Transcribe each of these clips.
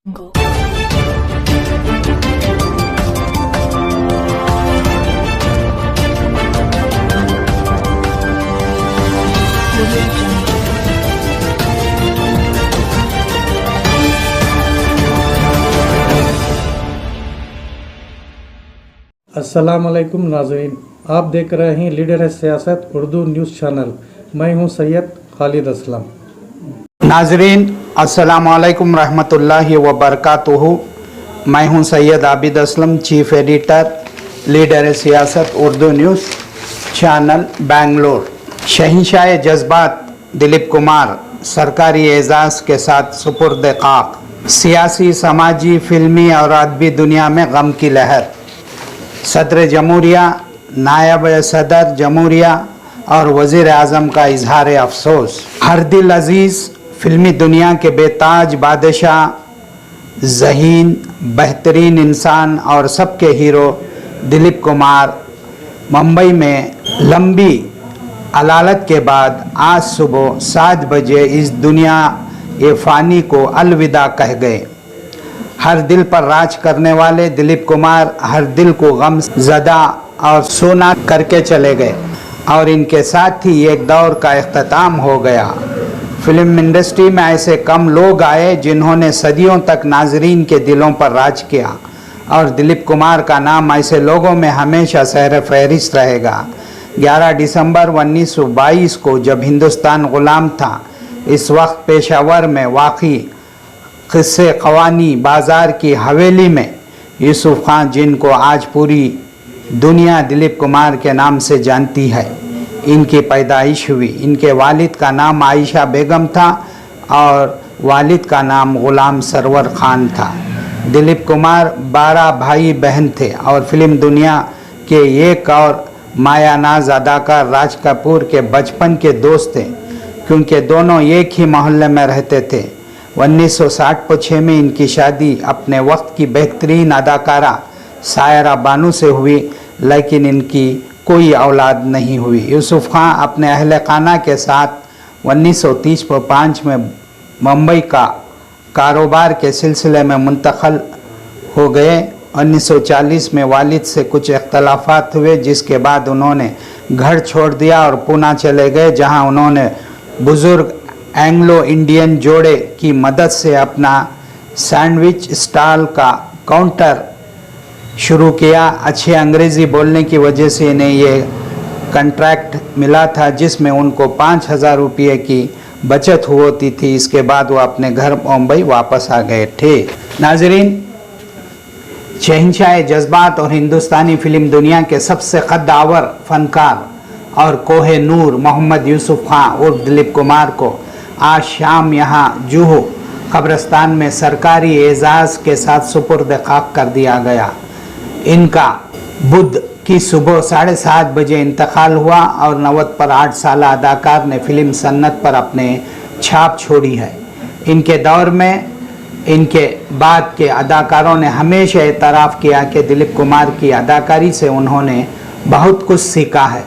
Go. अस्सलामुअलैकुम नाज़रीन, आप देख रहे हैं लीडर है सियासत उर्दू न्यूज़ चैनल। मैं हूं सैयद खालिद असलम। नाज़रीन अस्सलामुअलैकुम रहमतुल्लाहि व बरकातुहू। मैं हूं Syed Abid Aslam, chief editor leader है सियासत उर्दू न्यूज़ चैनल बेंगलोर। शहंशाह जज्बात दिलीप कुमार सरकारी एजाज़ के साथ सुपुर्द खाक। सियासी, समाजी, फिल्मी और अदबी दुनिया में गम की लहर। सदर जमहूरिया, नायब सदर जमहूरिया और वज़ीर आज़म का इजहार अफसोस। हर दिल अजीज़ फिल्मी दुनिया के बेताज बादशाह, ज़हीन, बेहतरीन इंसान और सबके हीरो दिलीप कुमार मुंबई में लंबी अलालत के बाद आज सुबह 7 बजे इस दुनिया ये फ़ानी को अलविदा कह गए। हर दिल पर राज करने वाले दिलीप कुमार हर दिल को गम ज़दा और सोना करके चले गए और इनके साथ ही एक दौर का इख्तिताम हो गया। फिल्म इंडस्ट्री में ऐसे कम लोग आए जिन्होंने सदियों तक नाजरीन के दिलों पर राज किया और दिलीप कुमार का नाम ऐसे लोगों में हमेशा सहर फहरिस्त रहेगा। 11 दिसंबर 1922 को जब हिंदुस्तान ग़ुलाम था, इस वक्त पेशावर में वाक़ई क़िस्से क़वानी बाज़ार की हवेली में यूसुफ़ खान, जिनको आज पूरी दुनिया दिलीप कुमार के नाम से जानती है, इनकी पैदाइश हुई। इनके वालिद का नाम आयशा बेगम था और वालिद का नाम ग़ुलाम सरवर ख़ान था। दिलीप कुमार 12 भाई बहन थे और फिल्म दुनिया के एक और मायानाज अदाकार राज कपूर के बचपन के दोस्त थे, क्योंकि दोनों एक ही मोहल्ले में रहते थे। 1960 में इनकी शादी अपने वक्त की बेहतरीन अदाकारा सायरा बानू से हुई, लेकिन इनकी कोई औलाद नहीं हुई। यूसुफ़ खान अपने अहले खाना के साथ 1935 में मुंबई का कारोबार के सिलसिले में मुंतक़ल हो गए। 1940 में वालिद से कुछ इख्तलाफात हुए, जिसके बाद उन्होंने घर छोड़ दिया और पूना चले गए, जहां उन्होंने बुज़ुर्ग एंग्लो इंडियन जोड़े की मदद से अपना सैंडविच स्टॉल का काउंटर शुरू किया। अच्छे अंग्रेज़ी बोलने की वजह से इन्हें ये कॉन्ट्रैक्ट मिला था, जिसमें उनको 5,000 रुपये की बचत होती थी। इसके बाद वो अपने घर मुंबई वापस आ गए थे। नाजरीन, शहंशाह जज्बात और हिंदुस्तानी फिल्म दुनिया के सबसे कद्दावर फनकार और कोहे नूर मोहम्मद यूसुफ़ खान उर्फ दिलीप कुमार को आज शाम यहाँ जूहू कब्रिस्तान में सरकारी एजाज़ के साथ सुपुर्द खाक कर दिया गया। इनका बुध की सुबह 7:30 बजे इंतकाल हुआ और 90 पर 8 साल अदाकार ने फिल्म सन्नत पर अपने छाप छोड़ी है। इनके दौर में इनके बाद के अदाकारों ने हमेशा एतराफ़ किया कि दिलीप कुमार की अदाकारी से उन्होंने बहुत कुछ सीखा है।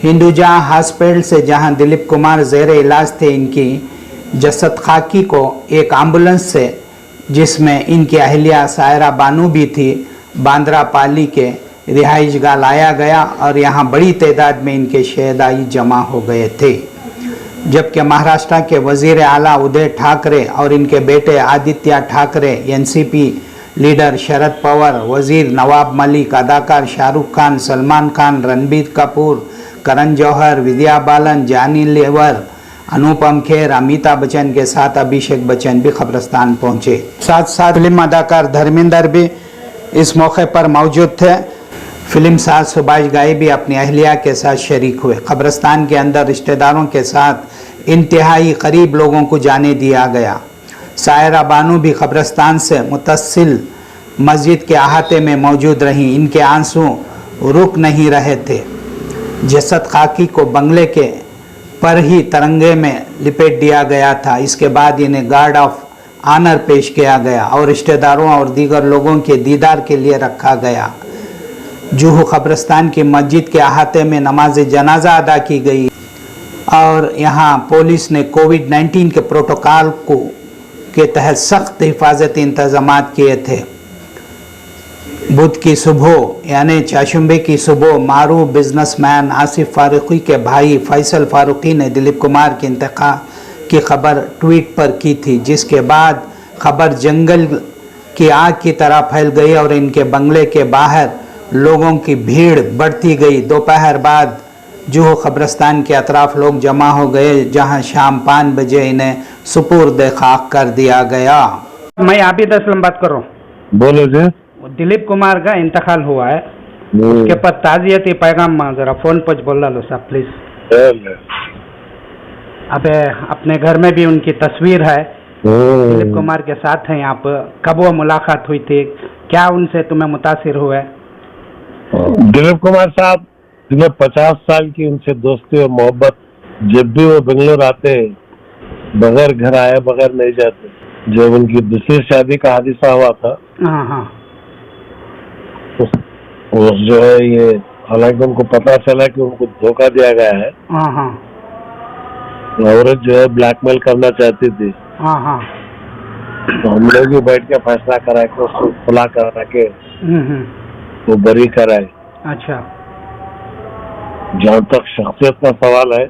हिंदुजा हॉस्पिटल से जहां दिलीप कुमार ज़ेर इलाज थे, इनकी जसद खाकी को एक एम्बुलेंस से, जिसमें इनकी अहलिया सायरा बानू भी थी, बांद्रा पाली के रिहाइशगाह लाया गया और यहां बड़ी तादाद में इनके शहदाई जमा हो गए थे। जबकि महाराष्ट्र के वज़ीर आला उदय ठाकरे और इनके बेटे आदित्य ठाकरे, एनसीपी लीडर शरद पवार, वज़ीर नवाब मलिक, अदाकार शाहरुख खान, सलमान खान, रणबीर कपूर, करण जौहर, विद्या बालन, जानी लेवर, अनुपम खेर, अमिताभ बच्चन के साथ अभिषेक बच्चन भी कब्रिस्तान पहुंचे। साथ साथ फिल्म अदाकार धर्मेंद्र भी इस मौके पर मौजूद थे। फिल्म साज सुभाष घई भी अपनी अहलिया के साथ शरीक हुए। कब्रिस्तान के अंदर रिश्तेदारों के साथ इंतहाई करीब लोगों को जाने दिया गया। सायरा बानू भी कब्रिस्तान से मुतसिल मस्जिद के अहाते में मौजूद रहीं। इनके आंसू रुक नहीं रहे थे। जसद खाकी को बंगले के पर ही तिरंगे में लिपेट दिया गया था। इसके बाद इन्हें गार्ड ऑफ ऑनर पेश किया गया और रिश्तेदारों और दीगर लोगों के दीदार के लिए रखा गया। जूहू कब्रिस्तान की मस्जिद के अहाते में नमाज जनाजा अदा की गई और यहाँ पुलिस ने कोविड-19 के प्रोटोकॉल को के तहत सख्त हिफाजती इंतजामात किए थे। बुध की सुबह यानी चाशुंबे की सुबह मारूफ बिजनेसमैन आसिफ फारूकी के भाई फैसल फारूकी ने दिलीप कुमार के इंतकाल की खबर ट्वीट पर की थी, जिसके बाद खबर जंगल की आग की तरह फैल गई और इनके बंगले के बाहर लोगों की भीड़ बढ़ती गई। दोपहर बाद जूहू कब्रिस्तान के अतराफ लोग जमा हो गए, जहां शाम 5 बजे इन्हें सुपुर्द खाक कर दिया गया। मैं आबिद असलम बात कर रहा हूँ। बोलो जी। दिलीप कुमार का इंतकाल हुआ है, उसके पर ताज़ियती पैगाम जरा फोन पर बोल लो साहब प्लीज। अब अपने घर में भी उनकी तस्वीर है, दिलीप कुमार के साथ हैं यहाँ पर। कब वो मुलाकात हुई थी, क्या उनसे तुम्हें मुतासिर हुए? दिलीप कुमार साहब जिन्हें 50 साल की उनसे दोस्ती और मोहब्बत, जब भी वो बेंगलोर आते बगैर घर आए बगैर नहीं जाते। जब उनकी दूसरी शादी का हादसा हुआ था, हाँ, उस जो है ये हालांकि उनको पता चला कि उनको धोखा दिया गया है, हाँ, औरत जो है ब्लैकमेल करना चाहती थी, हाँ, तो हम लोग भी बैठ के फैसला करा के उसको खुला करा के वो बरी कराए। अच्छा, जहाँ तक शख्सियत का सवाल है,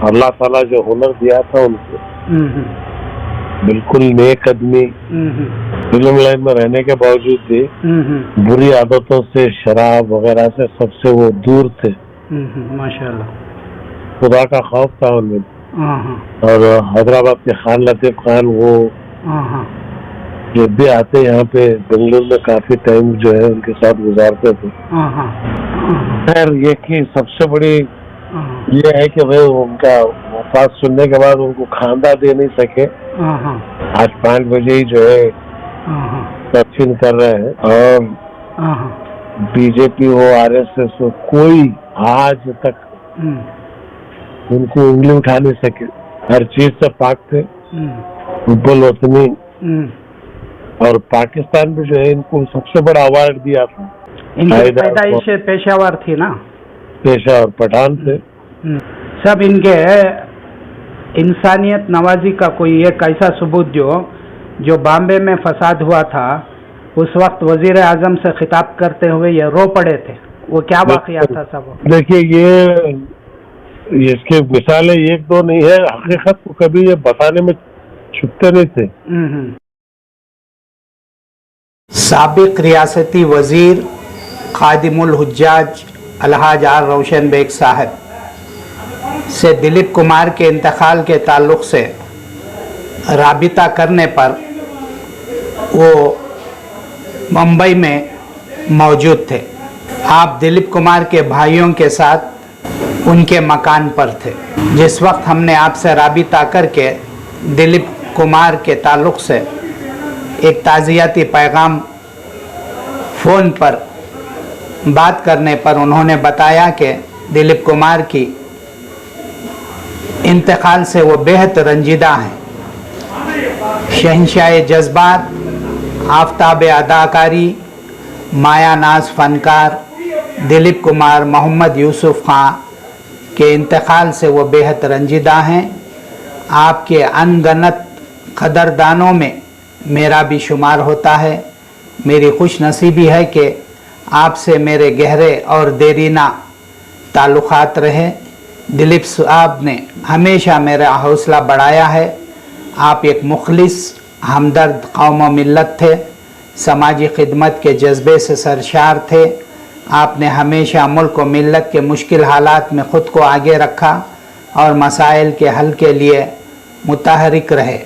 अल्लाह ताला जो हुनर दिया था उनको, बिल्कुल नेक आदमी, फिल्म लाइन में रहने के बावजूद भी बुरी आदतों से, शराब वगैरह से सबसे वो दूर थे। माशाल्लाह, खुदा का खौफ था उनमें। और हैदराबाद के खान लतीफ खान वो जब भी आते यहाँ पे बेंगलुरु में काफी टाइम जो है उनके साथ गुजारते थे। खैर ये कि सबसे बड़ी ये है कि भाई उनका वफात सुनने के बाद उनको खांदा दे नहीं सके। आज 5 बजे ही जो है दफन कर रहे हैं, और बीजेपी हो RSS हो, कोई आज तक उनको उंगली उठा नहीं सके। हर चीज से पाक थे, हुब्बुल वतनी। और पाकिस्तान में जो है इनको सबसे बड़ा अवार्ड दिया था। इनकी पैदाइश पेशावर थी ना, पेशावर पठान थे। सब इनके इंसानियत नवाजी का कोई एक ऐसा सबूत जो बॉम्बे में फसाद हुआ था, उस वक्त वजीर आजम से खिताब करते हुए ये रो पड़े थे, वो क्या वाकया था सब? देखिए ये इसके मिसालें 1-2 नहीं है, हकीकत को कभी ये बताने में छुपते नहीं थे। साबिक रियासती वजीर Khadimul हुज्जाज Alhaj are Roshan bag साहब से दिलीप कुमार के इंतकाल के ताल्लुक़ से राबिता करने पर वो मुंबई में मौजूद थे। आप दिलीप कुमार के भाइयों के साथ उनके मकान पर थे। जिस वक्त हमने आपसे राबिता करके दिलीप कुमार के ताल्लुक़ से एक ताज़ियाती पैगाम फ़ोन पर बात करने पर उन्होंने बताया कि दिलीप कुमार की इंतकाल से वो बेहद रंजीदा हैं। शहंशाह जज्बात, आफ्ताब अदाकारी, माया नाज फ़नकार दिलीप कुमार मोहम्मद यूसुफ खां के इंतकाल से वो बेहद रंजीदा हैं। आपके अनगनत कदरदानों में मेरा भी शुमार होता है। मेरी खुश नसीबी है कि आपसे मेरे गहरे और देरीना ताल्लुक़ात रहे। दिलीप साहब ने हमेशा मेरा हौसला बढ़ाया है। आप एक मुखलिस हमदर्द कौम व मिल्लत थे, समाजी खिदमत के जज्बे से सरशार थे। आपने हमेशा मुल्क व मिल्लत के मुश्किल हालात में ख़ुद को आगे रखा और मसाइल के हल के लिए मुतहरिक रहे।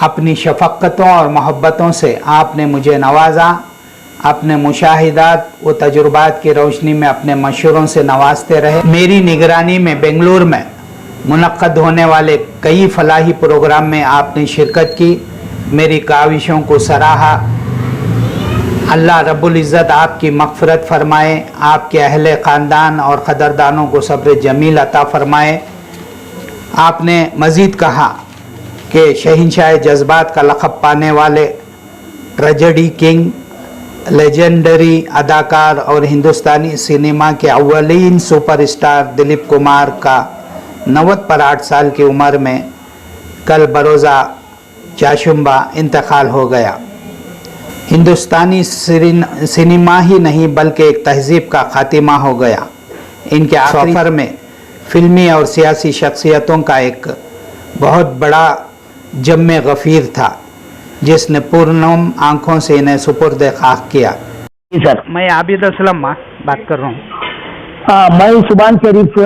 अपनी शफ़क़तों और मोहब्बतों से आपने मुझे नवाजा। अपने मुशाहिदात व तजुर्बात की रोशनी में अपने मशवरों से नवाजते रहे। मेरी निगरानी में बेंगलुरु में मुनक़्क़द होने वाले कई फलाही प्रोग्राम में आपने शिरकत की, मेरी काविशों को सराहा। अल्लाह रब्बुल इज़्ज़त आपकी मग़फ़िरत फ़रमाए, आपके अहले ख़ानदान और क़दरदानों को सब्र जमील अता फ़रमाए। आपने मज़ीद कहा कि शहंशाह जज्बात का लक़ब पाने वाले ट्रेजेडी किंग, लेजेंडरी अदाकार और हिंदुस्तानी सिनेमा के अव्वलीन सुपरस्टार दिलीप कुमार का 90 पर 8 साल की उम्र में कल बरोज़ा चाशुम्बा इंतकाल हो गया। हिंदुस्तानी सिनेमा ही नहीं बल्कि एक तहजीब का खात्मा हो गया। इनके सफ़र में फिल्मी और सियासी शख्सियतों का एक बहुत बड़ा जम्मे गफ़ीर था जिसने पूर्णम आंखों से इन्हें सुपुर्द खाक किया। सर मैं आबिद असलम बात कर रहा हूँ। मैं सुभान शरीफ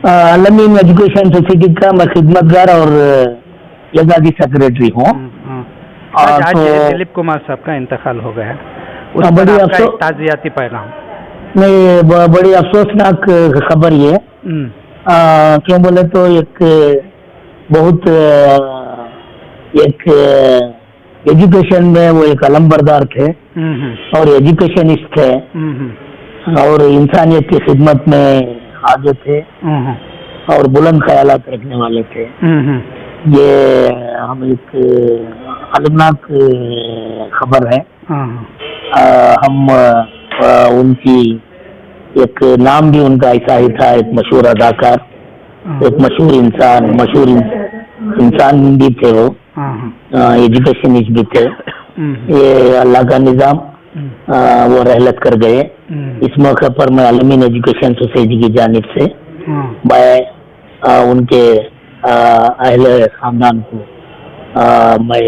अलमीन एजुकेशन सोसाइटी का मैं खिदमतगार और जगादी सेक्रेटरी हूँ। आज दिलीप कुमार साहब का इंतकाल हो गया है, उस पर बड़ी आपका एक ताज़ियाती पैगाम। नहीं, बड़ी अफसोसनाक खबर ये क्यों बोले तो एक बहुत एक एजुकेशन में वो एक अलंबरदार थे और एजुकेशनिस्ट थे और इंसानियत की खिदमत में हाजिर थे और बुलंद ख्यालात रखने वाले थे। ये हम एक अलमनाक खबर है। हम उनकी एक नाम भी उनका ऐसा ही था, एक मशहूर अदाकार, एक मशहूर इंसान भी थे वो, एजुकेशनिस्ट भी थे। ये अल्लाह का निज़ाम, वो रहलत कर गए। इस मौके पर मैं अलमीन एजुकेशन सोसाइटी की जानिब से मैं उनके अहले खानदान को मैं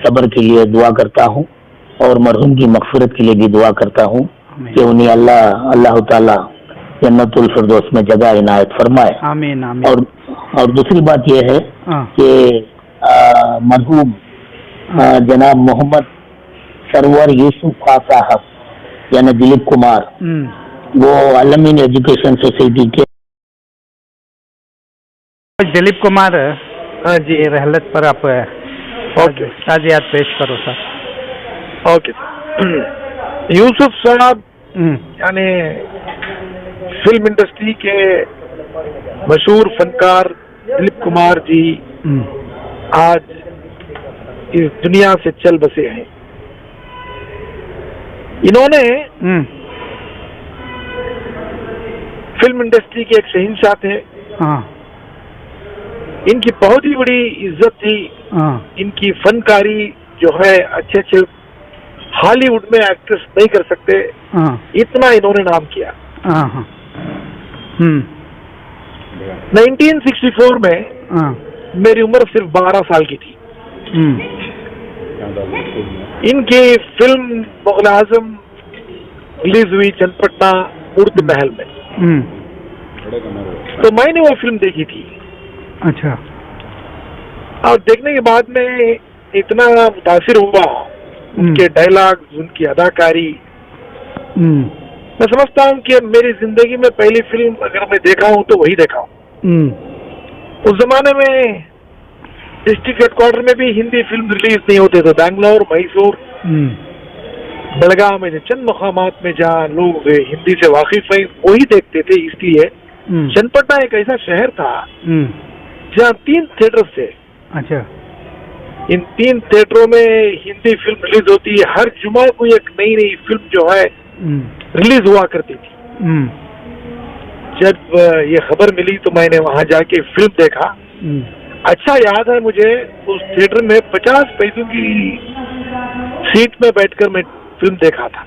सब्र के लिए दुआ करता हूँ और मरहूम की मग़फ़िरत के लिए भी दुआ करता हूँ कि उन्हें अल्लाह ताला जन्नतुल फिरदौस में जगह इनायत फरमाए। आमीन आमीन। और दूसरी बात यह है कि मरहूम जनाब मोहम्मद सरवर यूसुफ खां साहब यानी दिलीप कुमार, वो अलमीन एजुकेशन सोसाइटी के दिलीप कुमार। हाँ जी, रहलत पर आप ताज़ियात पेश करो सर। ओके। यूसुफ साहब यानी फिल्म इंडस्ट्री के मशहूर फनकार दिलीप कुमार जी आज इस दुनिया से चल बसे हैं। इन्होंने फिल्म इंडस्ट्री के एक शहंशाह थे। इनकी बहुत ही बड़ी इज्जत थी। इनकी फनकारी जो है अच्छे अच्छे हॉलीवुड में एक्ट्रेस नहीं कर सकते, इतना इन्होंने नाम किया। 1964 में मेरी उम्र सिर्फ 12 साल की थी। इनकी फिल्म मुग़ल आज़म रिलीज हुई चन्नपटना मूर्ति महल में। तो मैंने वो फिल्म देखी थी। अच्छा। और देखने के बाद में इतना मुतासिर हुआ, उनके डायलॉग्स, उनकी अदाकारी। मैं समझता हूँ कि मेरी जिंदगी में पहली फिल्म अगर मैं देखा हूँ तो वही देखा हूँ। उस जमाने में डिस्ट्रिक्ट हेडक्वार्टर में भी हिंदी फिल्म रिलीज नहीं होते थे। बैंगलोर, मैसूर, बेलगाम में चंद मकामात में जहाँ लोग हिंदी से वाकिफ हैं वही देखते थे। इसलिए चन्नपटना एक ऐसा शहर था जहाँ 3 थिएटर थे। अच्छा। इन 3 थिएटरों में हिंदी फिल्म रिलीज होती है। हर जुमा को एक नई नई फिल्म जो है रिलीज हुआ करती थी। जब ये खबर मिली तो मैंने वहां जाके फिल्म देखा। अच्छा याद है मुझे, उस थिएटर में 50 पैसों की सीट में बैठकर मैं फिल्म देखा था।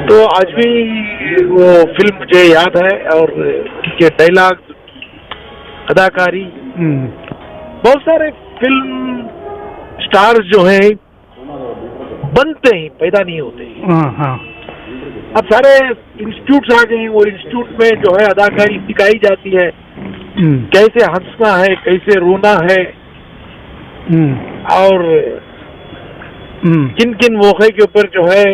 तो आज भी वो फिल्म मुझे याद है और उनके डायलॉग, अदाकारी। बहुत सारे फिल्म स्टार्स जो हैं बनते हैं, पैदा नहीं होते। अब सारे इंस्टीट्यूट्स आ गए हैं और इंस्टीट्यूट में जो है अदाकारी सिखाई जाती है, कैसे हंसना है, कैसे रोना है और किन किन मौके के ऊपर जो है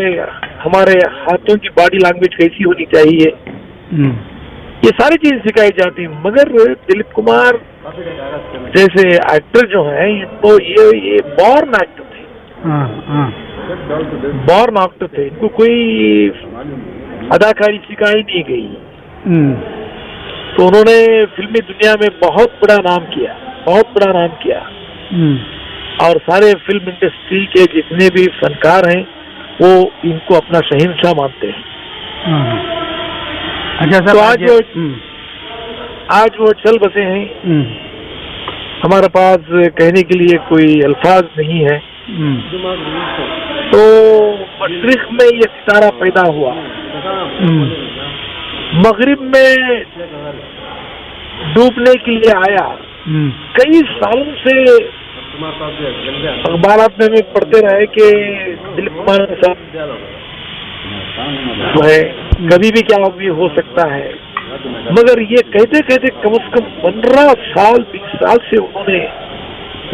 हमारे हाथों की बॉडी लैंग्वेज कैसी होनी चाहिए, ये सारी चीजें सिखाई जाती हैं। मगर दिलीप कुमार जैसे एक्टर जो है तो ये बॉर्न एक्टर थे। बॉर्न एक्टर थे, इनको कोई अदाकारी सिखाई नहीं गई। तो उन्होंने फिल्मी दुनिया में बहुत बड़ा नाम किया, बहुत बड़ा नाम किया। और सारे फिल्म इंडस्ट्री के जितने भी फनकार हैं वो इनको अपना शहंशाह मानते हैं। अच्छा सर, तो आज वो चल बसे हैं। हमारे पास कहने के लिए कोई अल्फाज नहीं है। तो मशरिक में ये सितारा पैदा हुआ, मगरिब में डूबने के लिए आया। कई सालों से अखबारात में भी पढ़ते रहे कि दिलीप कुमार साहब जो है कभी भी क्या भी हो सकता है, मगर ये कहते कहते कम से कम 15 साल 20 साल से उन्होंने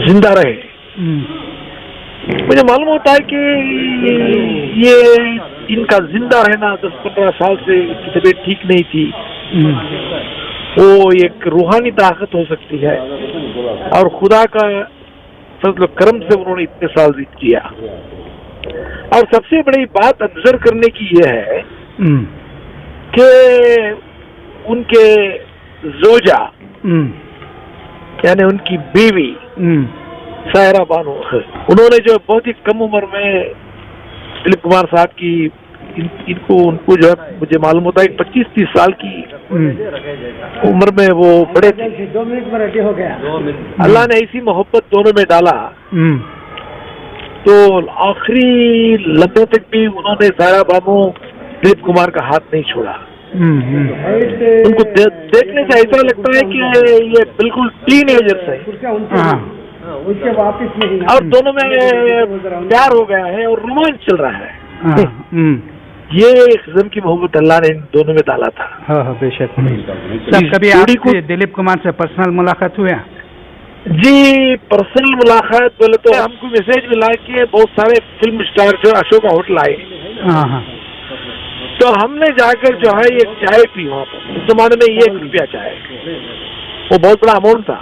जिंदा रहे। मुझे मालूम होता है कि ये इनका जिंदा रहना 10-15 साल से इनकी तबीयत ठीक नहीं थी, वो एक रूहानी ताकत हो सकती है और खुदा का फजल करम से उन्होंने इतने साल जिंदा किया। और सबसे बड़ी बात ऑब्जर्व करने की ये है कि उनके जोजा यानी उनकी बीवी सायरा बानो, उन्होंने जो बहुत ही कम उम्र में दिलीप कुमार साहब की उनको जो है मुझे मालूम होता है 25-30 साल की उम्र में वो बड़े थे। अल्लाह ने ऐसी मोहब्बत दोनों में डाला तो आखिरी लम्हे तक भी उन्होंने सायरा बानो दिलीप कुमार का हाथ नहीं छोड़ा। उनको देखने से ऐसा लगता है कि ये बिल्कुल टीनेजर्स है और दोनों में प्यार हो गया है और रोमांच चल रहा है। ये एक किस्म की मोहब्बत अल्लाह ने इन दोनों में डाला था। हाँ बेशक। सब कभी आपसे दिलीप कुमार से पर्सनल मुलाकात हुआ? जी पर्सनल मुलाकात बोले तो हमको मैसेज मिला कि बहुत सारे फिल्म स्टार जो अशोका होटल आए, तो हमने जाकर जो है एक चाय पी वहाँ पर। उस जमाने में 1 रुपया चाय, वो बहुत बड़ा अमाउंट था।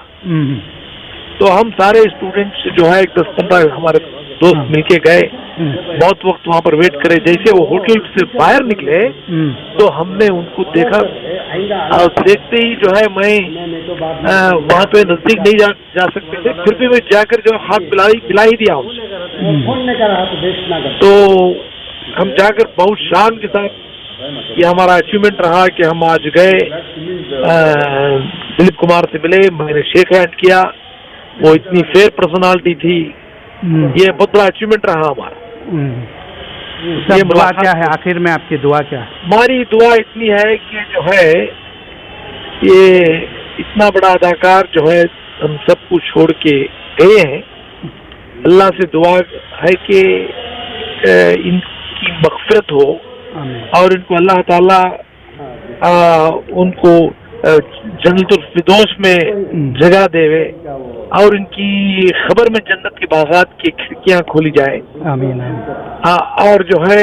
तो हम सारे स्टूडेंट्स जो है 10-15 हमारे दोस्त मिलके गए, बहुत वक्त वहाँ पर वेट करे। जैसे वो होटल से बाहर निकले तो हमने उनको देखा और देखते ही जो है मैं वहाँ पे नजदीक नहीं जा सकते थे, फिर भी मैं जाकर जो हाथ पिला ही दिया तो हम जाकर बहुत शान के साथ, ये हमारा अचीवमेंट रहा कि हम आज गए दिलीप कुमार से मिले, मैंने शेक हैंड किया, वो इतनी फेयर पर्सनालिटी थी। ये बहुत बड़ा अचीवमेंट रहा हमारा। ये दुआ क्या है आखिर में, आपकी दुआ क्या है? हमारी दुआ इतनी है कि जो है ये इतना बड़ा अदाकार जो है हम सब कुछ छोड़ के गए हैं, अल्लाह से दुआ है कि इनकी मग़फ़िरत हो और इनको अल्लाह ताला उनको जन्नतुल फिरदौस में जगह देवे और इनकी खबर में जन्नत के बागात की खिड़कियां खोली जाए। आमीन। और जो है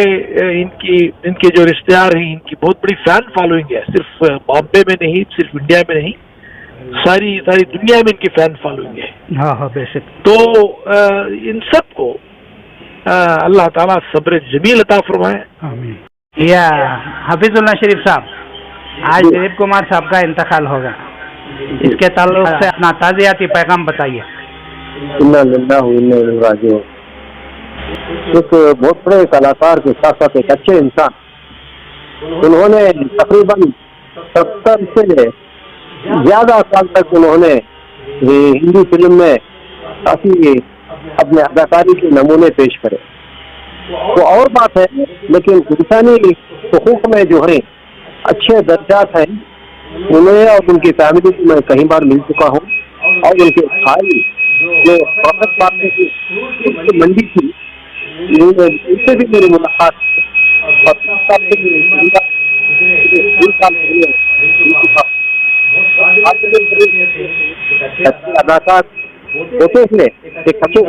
इनके जो रिश्तेदार हैं, इनकी बहुत बड़ी फैन फॉलोइंग है, सिर्फ बॉम्बे में नहीं, सिर्फ इंडिया में नहीं, सारी दुनिया में इनकी फैन फॉलोइंग है। हाँ बेशक। तो इन सब को अल्लाह ताला सब्र जमील अता फरमाए। आमीन। या हफीजुल्लाह शरीफ साहब, आज दिलीप कुमार साहब का इंतकाल होगा, इसके ताल्लुक से अपना ताज़ियाती पैगाम बताइए। एक बहुत बड़े कलाकार के साथ साथ एक अच्छे इंसान, उन्होंने तकरीबन 70 से ज्यादा साल तक उन्होंने हिंदी फिल्म में काफी अपने अदाकारी के नमूने पेश करे। तो और बात है, लेकिन इंसानी हुकूक में जो है अच्छे दर्जात हैं, उन्हें और उनकी फैमिली को मैं कई बार मिल चुका हूँ और उनके भाई जो प्रॉफिट पार्टी की मंडी थी, उनसे भी मेरी मुलाकात अदाकार होते हुए एक अच्छे